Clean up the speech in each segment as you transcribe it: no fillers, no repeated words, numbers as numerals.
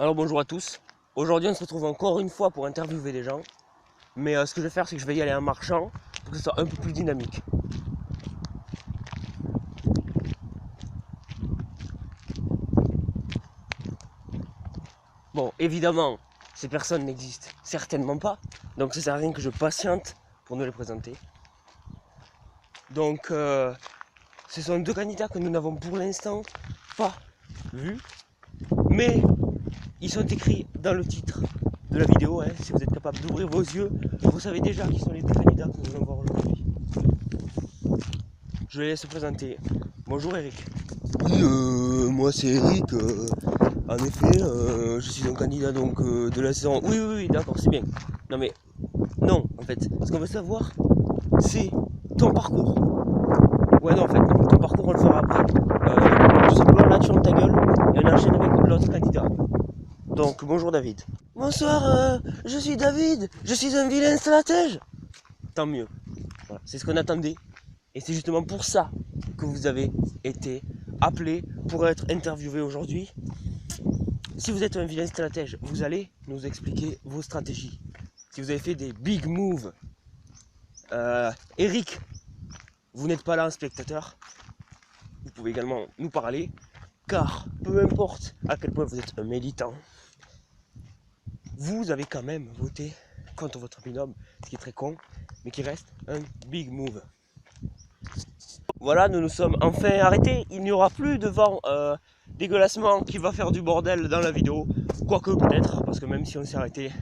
Alors bonjour à tous, aujourd'hui on se retrouve encore une fois pour interviewer des gens. Mais ce que je vais faire c'est que je vais y aller en marchant pour que ce soit un peu plus dynamique. Bon, évidemment, ces personnes n'existent certainement pas, donc ça sert à rien que je patiente pour nous les présenter. Donc ce sont deux candidats que nous n'avons pour l'instant pas vus, mais ils sont écrits dans le titre de la vidéo, hein. Si vous êtes capable d'ouvrir vos yeux, vous savez déjà qui sont les deux candidats que nous allons voir aujourd'hui. Je vais se présenter. Bonjour Eric. Oui, moi c'est Eric. En effet, je suis un candidat donc de la saison. Oui, d'accord, c'est bien. Non mais, non, en fait, ce qu'on veut savoir, c'est ton parcours. Ouais, non, en fait, ton parcours, on le fera après. Tout simplement, là, tu fermes ta gueule et on enchaîne avec l'autre candidat. Donc, bonjour David. Bonsoir, je suis David, je suis un vilain stratège. Tant mieux. Voilà, c'est ce qu'on attendait. Et c'est justement pour ça que vous avez été appelé pour être interviewé aujourd'hui. Si vous êtes un vilain stratège, vous allez nous expliquer vos stratégies. Si vous avez fait des big moves. Eric, vous n'êtes pas là en spectateur. Vous pouvez également nous parler. Car peu importe à quel point vous êtes un militant, vous avez quand même voté contre votre binôme, ce qui est très con, mais qui reste un big move. Voilà, nous nous sommes enfin arrêtés. Il n'y aura plus de vent dégueulassement qui va faire du bordel dans la vidéo. Quoique peut-être, parce que même si on s'est arrêté,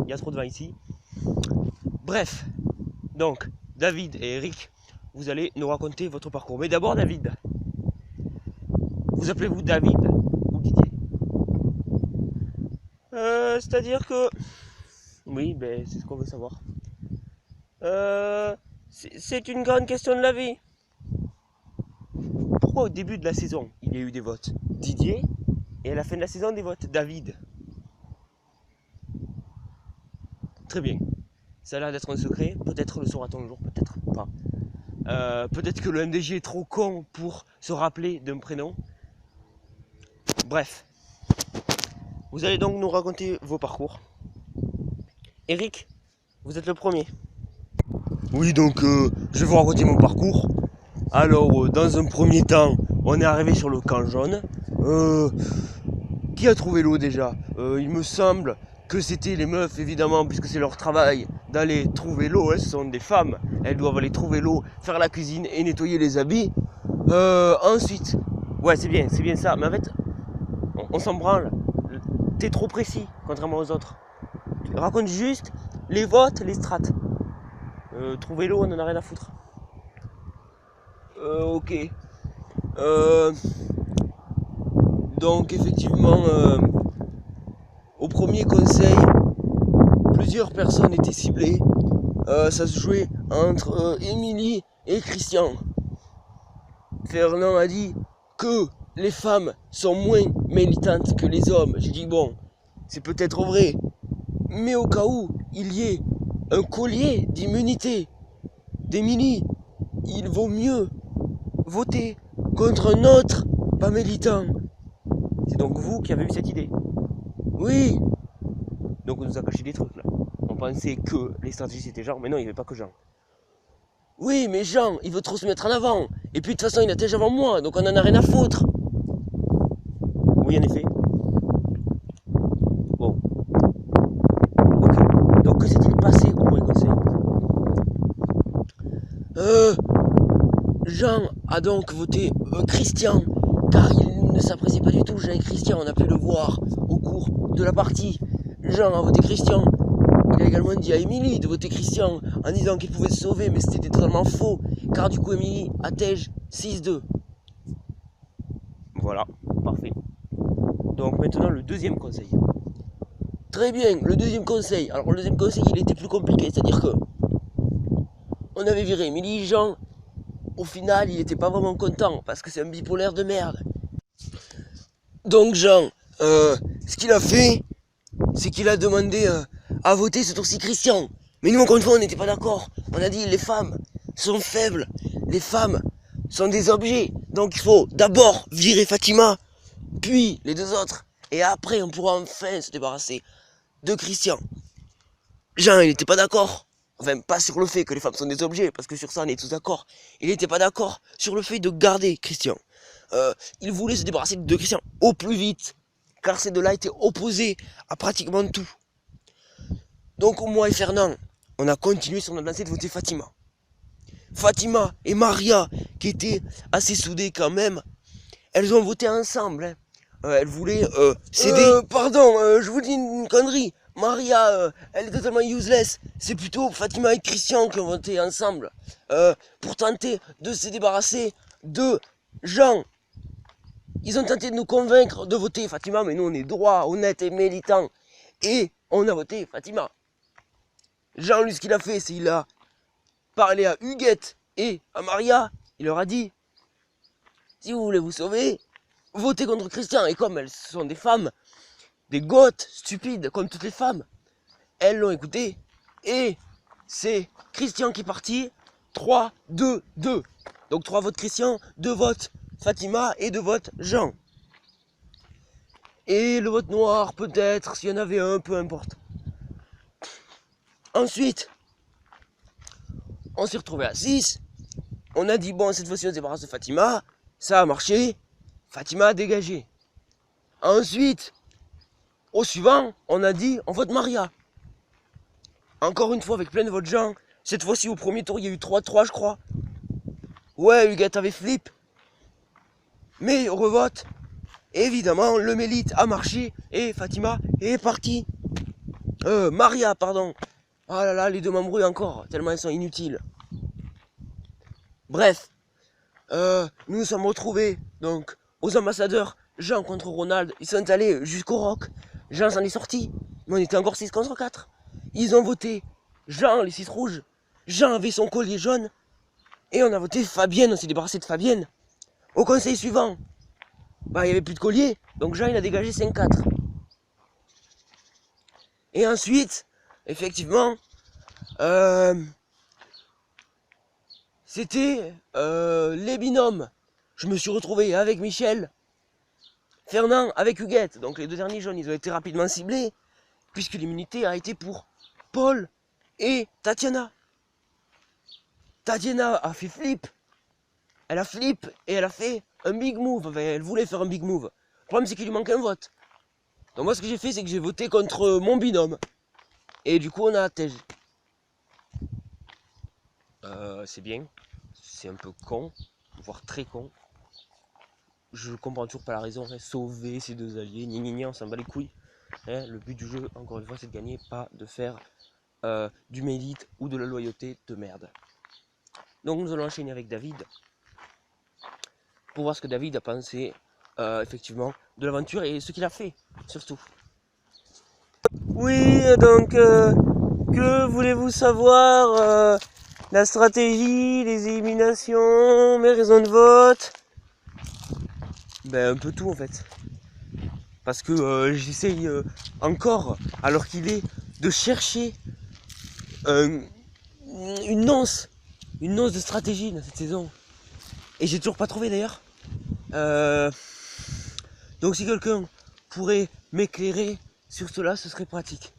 il y a trop de vent ici. Bref, donc David et Eric, vous allez nous raconter votre parcours. Mais d'abord David. Vous appelez-vous David ou Didier? C'est-à-dire que... Oui, ben c'est ce qu'on veut savoir. C'est une grande question de la vie. Pourquoi au début de la saison, il y a eu des votes Didier, et à la fin de la saison, des votes David? Très bien. Ça a l'air d'être un secret. Peut-être le saura-t-on un jour, peut-être pas. Peut-être que le MDJ est trop con pour se rappeler d'un prénom. Bref. Vous allez donc nous raconter vos parcours. Eric, vous êtes le premier. Oui, donc je vais vous raconter mon parcours. Alors, dans un premier temps, on est arrivé sur le camp jaune. Qui a trouvé l'eau déjà? Il me semble que c'était les meufs, évidemment, puisque c'est leur travail d'aller trouver l'eau. Hein, ce sont des femmes, elles doivent aller trouver l'eau, faire la cuisine et nettoyer les habits. Ensuite, Ouais, c'est bien ça. Mais en fait, on s'en branle. T'es trop précis, contrairement aux autres. Raconte juste les votes, les strates. Trouver l'eau, on en a rien à foutre. ok. Donc, effectivement, au premier conseil, plusieurs personnes étaient ciblées. Ça se jouait entre Émilie et Christian. Fernand a dit que les femmes sont moins militantes que les hommes. J'ai dit bon, c'est peut-être vrai, mais au cas où il y ait un collier d'immunité d'Émilie, il vaut mieux voter contre un autre pas militant. C'est donc vous qui avez eu cette idée. Oui, Donc on nous a caché des trucs là. On pensait que les stratégies c'était Jean, mais non, il n'y avait pas que Jean. oui, mais Jean, il veut trop se mettre en avant. Et puis de toute façon, il a déjà avant moi, donc on en a rien à foutre. Oui, en effet. Bon. Ok. Donc que s'est-il passé au premier conseil? Jean a donc voté Christian, car il ne s'appréciait pas du tout, Jean et Christian, on a pu le voir au cours de la partie. Jean a voté Christian. Il a également dit à Émilie de voter Christian en disant qu'il pouvait se sauver, mais c'était totalement faux, car du coup Émilie attège 6-2. Voilà, parfait. Donc maintenant le deuxième conseil. Très bien, le deuxième conseil. Alors le deuxième conseil, il était plus compliqué, c'est-à-dire que on avait viré Émilie, Jean. Au final, il n'était pas vraiment content, parce que c'est un bipolaire de merde. Donc Jean, ce qu'il a fait, c'est qu'il a demandé à voter ce tour-ci Christian. Mais nous, encore une fois, on n'était pas d'accord. On a dit les femmes sont faibles, les femmes sont des objets. Donc il faut d'abord virer Fatima, puis les deux autres. Et après, on pourra enfin se débarrasser de Christian. Jean, il n'était pas d'accord. Enfin, pas sur le fait que les femmes sont des objets, parce que sur ça, on est tous d'accord. Il n'était pas d'accord sur le fait de garder Christian. Il voulait se débarrasser de Christian au plus vite, car ces deux-là étaient opposés à pratiquement tout. Donc, moi et Fernand, on a continué sur notre lancée de voter Fatima. Fatima et Maria, qui étaient assez soudées quand même, elles ont voté ensemble. Hein. Elles voulaient céder. Pardon, je vous dis une connerie. Maria, elle est totalement useless. C'est plutôt Fatima et Christian qui ont voté ensemble pour tenter de se débarrasser de Jean. Ils ont tenté de nous convaincre de voter Fatima, mais nous on est droit, honnête et militant. Et on a voté Fatima. Jean, lui, ce qu'il a fait, c'est qu'il a parlé à Huguette et à Maria. Il leur a dit, si vous voulez vous sauver, votez contre Christian. Et comme elles sont des femmes, des goths stupides comme toutes les femmes, elles l'ont écouté. Et c'est Christian qui est parti. 3, 2, 2. Donc 3 votes Christian, 2 votes Fatima et 2 votes Jean. Et le vote noir, peut-être, s'il y en avait un, peu importe. Ensuite, on s'est retrouvé à 6. On a dit, bon, cette fois-ci, on se débarrasse de Fatima. Ça a marché. Fatima a dégagé. Ensuite, au suivant, on a dit, on vote Maria. Encore une fois, avec plein de votes Jean. Cette fois-ci, au premier tour, il y a eu 3-3, je crois. Ouais, Huguette avait flip. Mais on revote. Évidemment, le mélite a marché. Et Fatima est partie. Maria, pardon. Ah là là, les deux m'embrouillent encore, tellement elles sont inutiles. Bref, nous nous sommes retrouvés donc aux ambassadeurs. Jean contre Ronald, ils sont allés jusqu'au rock. Jean s'en est sorti, mais on était encore 6 contre 4. Ils ont voté Jean, les 6 rouges. Jean avait son collier jaune. Et on a voté Fabienne, on s'est débarrassé de Fabienne. Au conseil suivant, bah, il n'y avait plus de collier, donc Jean il a dégagé 5-4. Et ensuite, effectivement, c'était les binômes. Je me suis retrouvé avec Michel, Fernand, avec Huguette. Donc les deux derniers jaunes, ils ont été rapidement ciblés, puisque l'immunité a été pour Paul et Tatiana. Tatiana a fait flip. Elle a flip et elle a fait un big move. Enfin, elle voulait faire un big move. Le problème, c'est qu'il lui manque un vote. Donc moi, ce que j'ai fait, c'est que j'ai voté contre mon binôme. Et du coup, on a Tej. C'est bien. C'est un peu con, voire très con. Je comprends toujours pas la raison. Hein. Sauver ces deux alliés, on s'en bat les couilles. Hein, le but du jeu, encore une fois, c'est de gagner, pas de faire du mélite ou de la loyauté de merde. Donc nous allons enchaîner avec David pour voir ce que David a pensé effectivement de l'aventure et ce qu'il a fait surtout. Oui, donc que voulez-vous savoir la stratégie, les éliminations, mes raisons de vote? Ben un peu tout en fait. Parce que j'essaye encore, alors qu'il est, de chercher une once de stratégie dans cette saison. Et j'ai toujours pas trouvé d'ailleurs. Donc si quelqu'un pourrait m'éclairer sur cela, ce serait pratique.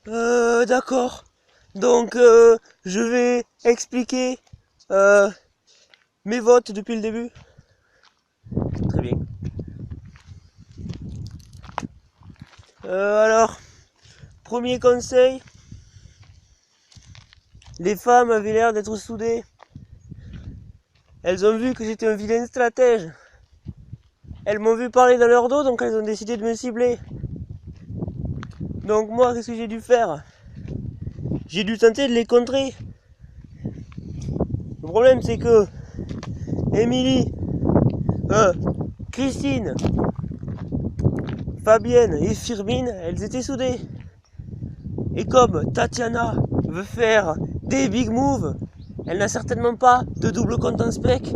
D'accord. Donc je vais expliquer mes votes depuis le début. Très bien. Alors, premier conseil. Les femmes avaient l'air d'être soudées. Elles ont vu que j'étais un vilain stratège. Elles m'ont vu parler dans leur dos, donc elles ont décidé de me cibler. Donc moi, qu'est-ce que j'ai dû faire? J'ai dû tenter de les contrer. Le problème, c'est que Émilie, Christine, Fabienne et Firmine, elles étaient soudées. Et comme Tatiana veut faire des big moves, elle n'a certainement pas de double compte en spec.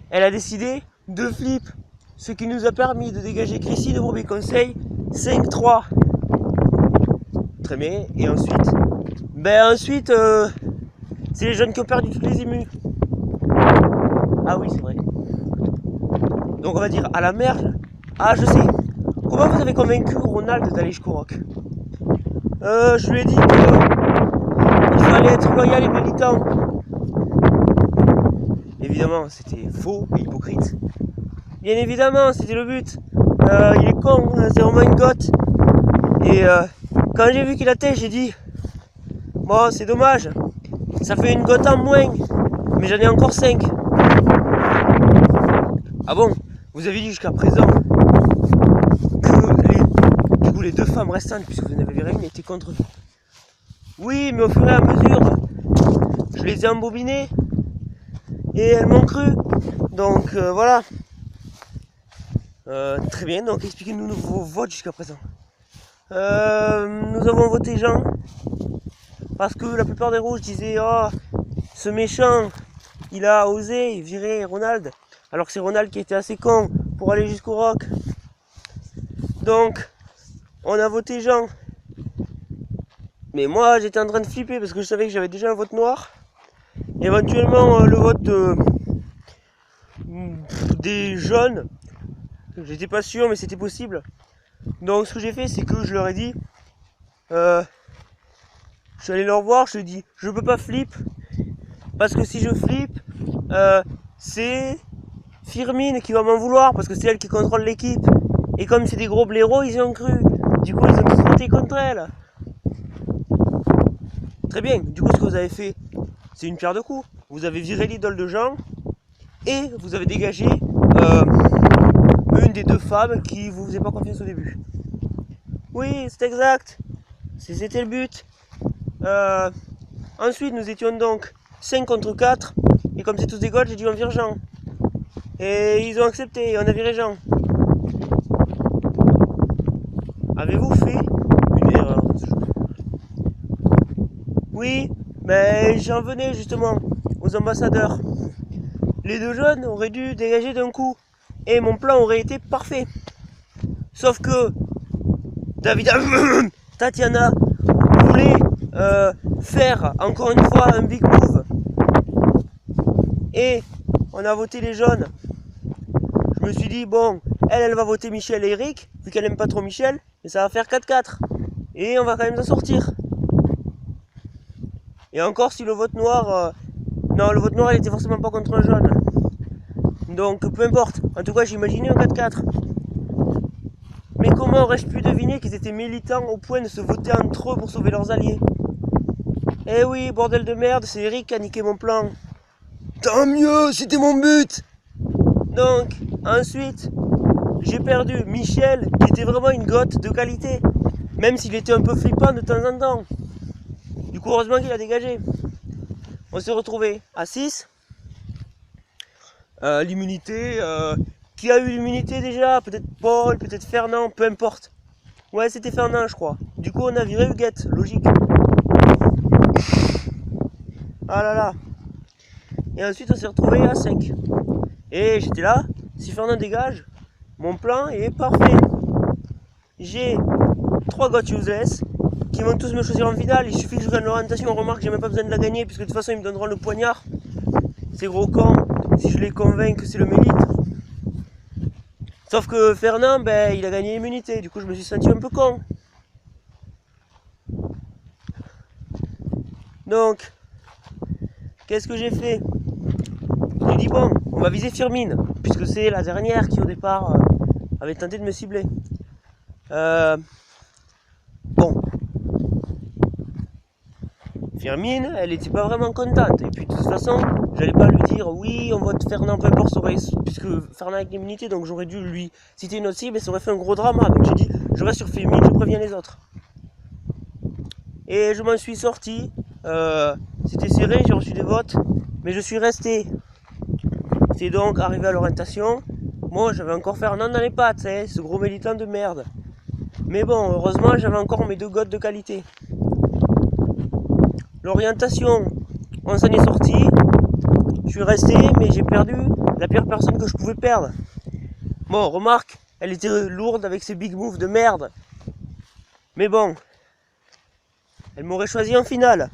Elle a décidé de flip, ce qui nous a permis de dégager Christine au premier conseil 5-3. Très bien. Et ensuite, c'est les jeunes qui ont perdu toutes les émus. Ah oui, c'est vrai. Donc on va dire à la merle. Ah, je sais. comment vous avez convaincu Ronald d'aller jusqu'au Rock? Je lui ai dit qu'il fallait être loyal et militant. Évidemment, c'était faux et hypocrite. Bien évidemment, c'était le but. Il est con, hein, c'est vraiment une gotte. Et quand j'ai vu qu'il a tête, j'ai dit bon, c'est dommage, ça fait une gotte en moins, mais j'en ai encore 5. Ah bon, vous avez dit jusqu'à présent que les 2 femmes restantes, puisque vous n'avez rien, étaient contre vous. Oui, mais au fur et à mesure, je les ai embobinées et elles m'ont cru. Donc voilà. Très bien, donc expliquez-nous vos votes jusqu'à présent. Nous avons voté Jean parce que la plupart des rouges disaient oh, ce méchant, il a osé virer Ronald, alors que c'est Ronald qui était assez con pour aller jusqu'au Rock. Donc, on a voté Jean. Mais moi, j'étais en train de flipper parce que je savais que j'avais déjà un vote noir. Éventuellement, le vote des jeunes. J'étais pas sûr, mais c'était possible. Donc, ce que j'ai fait, c'est que je leur ai dit... je suis allé leur voir, je leur ai dit, je peux pas flip. Parce que si je flippe, c'est Firmine qui va m'en vouloir. Parce que c'est elle qui contrôle l'équipe. Et comme c'est des gros blaireaux, ils y ont cru. Du coup, ils ont tous voté contre elle. Très bien. Du coup, ce que vous avez fait, c'est une pierre de coups. Vous avez viré l'idole de Jean. Et vous avez dégagé une des 2 femmes qui vous faisait pas confiance au début. Oui, c'est exact. C'était le but. Ensuite, nous étions donc 5 contre 4. Et comme c'est tous des goths, j'ai dit on vire Jean. Et ils ont accepté, et on a viré Jean. Avez-vous fait une erreur dans ce jeu? Oui, mais j'en venais justement aux ambassadeurs. Les 2 jeunes auraient dû dégager d'un coup. Et mon plan aurait été parfait. Sauf que Tatiana voulait faire encore une fois un big move. Et on a voté les jaunes. Je me suis dit, bon, elle va voter Michel et Eric, vu qu'elle aime pas trop Michel, et ça va faire 4-4. Et on va quand même s'en sortir. Et encore si le vote noir... non, le vote noir, il était forcément pas contre un jaune. Donc, peu importe. En tout cas, j'ai imaginé un 4-4. Mais comment aurais-je pu deviner qu'ils étaient militants au point de se voter entre eux pour sauver leurs alliés? Eh oui, bordel de merde, c'est Eric qui a niqué mon plan. Tant mieux, c'était mon but. Donc, ensuite, j'ai perdu Michel, qui était vraiment une gotte de qualité. Même s'il était un peu flippant de temps en temps. Du coup, heureusement qu'il a dégagé. On s'est retrouvé à 6. L'immunité, qui a eu l'immunité déjà? Peut-être Paul, peut-être Fernand, peu importe. Ouais, c'était Fernand, je crois. Du coup, on a viré Huguette, logique. Ah là là. Et ensuite, on s'est retrouvé à 5. Et j'étais là, si Fernand dégage, mon plan est parfait. J'ai 3 goths useless qui vont tous me choisir en finale. Il suffit que je gagne l'orientation. On remarque que j'ai même pas besoin de la gagner, puisque de toute façon, ils me donneront le poignard. Ces gros cons. Si je les convainc que c'est le mérite. Sauf que Fernand, ben, il a gagné l'immunité. Du coup, je me suis senti un peu con. Donc, qu'est-ce que j'ai fait? J'ai dit, bon, on va viser Firmine. Puisque c'est la dernière qui, au départ, avait tenté de me cibler. Bon. Firmine, elle n'était pas vraiment contente. Et puis de toute façon, j'allais pas lui dire oui, on vote Fernand, peu importe, puisque Fernand avec l'immunité, donc j'aurais dû lui citer une autre cible et ça aurait fait un gros drama. Donc j'ai dit, je reste sur Firmine, je préviens les autres. Et je m'en suis sorti. C'était serré, j'ai reçu des votes, mais je suis resté. C'est donc arrivé à l'orientation. Moi, j'avais encore Fernand dans les pattes, hein, ce gros militant de merde. Mais bon, heureusement, j'avais encore mes 2 goths de qualité. L'orientation, on s'en est sorti. Je suis resté, mais j'ai perdu la pire personne que je pouvais perdre. Bon, remarque, elle était lourde avec ses big moves de merde. Mais bon, elle m'aurait choisi en finale.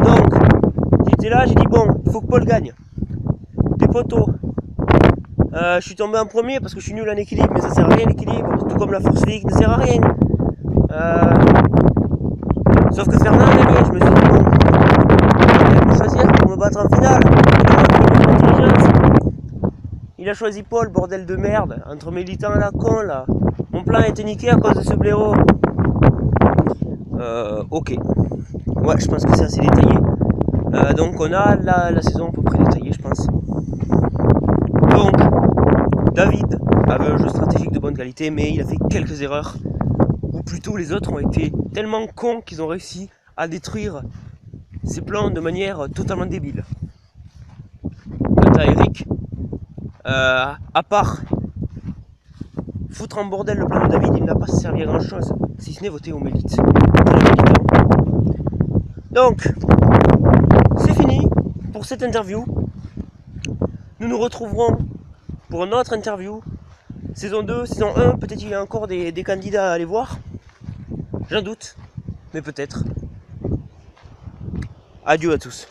Donc, j'étais là, j'ai dit bon, il faut que Paul gagne. Des poteaux. Je suis tombé en premier parce que je suis nul en équilibre, mais ça sert à rien l'équilibre, tout comme la force physique ne sert à rien. Sauf que Fernand a gagné, je me suis dit bon, il a pu choisir pour me battre en finale. Il a choisi Paul, bordel de merde, entre militants à la con là. Mon plan a été niqué à cause de ce blaireau. Ok. Ouais, je pense que c'est assez détaillé. Donc on a la saison à peu près détaillée, je pense. Donc, David avait un jeu stratégique de bonne qualité, mais il a fait quelques erreurs. Ou plutôt les autres ont été tellement cons qu'ils ont réussi à détruire ses plans de manière totalement débile. Quant à Eric, à part foutre en bordel le plan de David, il n'a pas servi à grand chose, si ce n'est voter aux milites. Donc, c'est fini pour cette interview. Nous nous retrouverons pour une autre interview. Saison 2, saison 1, peut-être qu'il y a encore des candidats à aller voir. J'en doute, mais peut-être. Adieu à tous.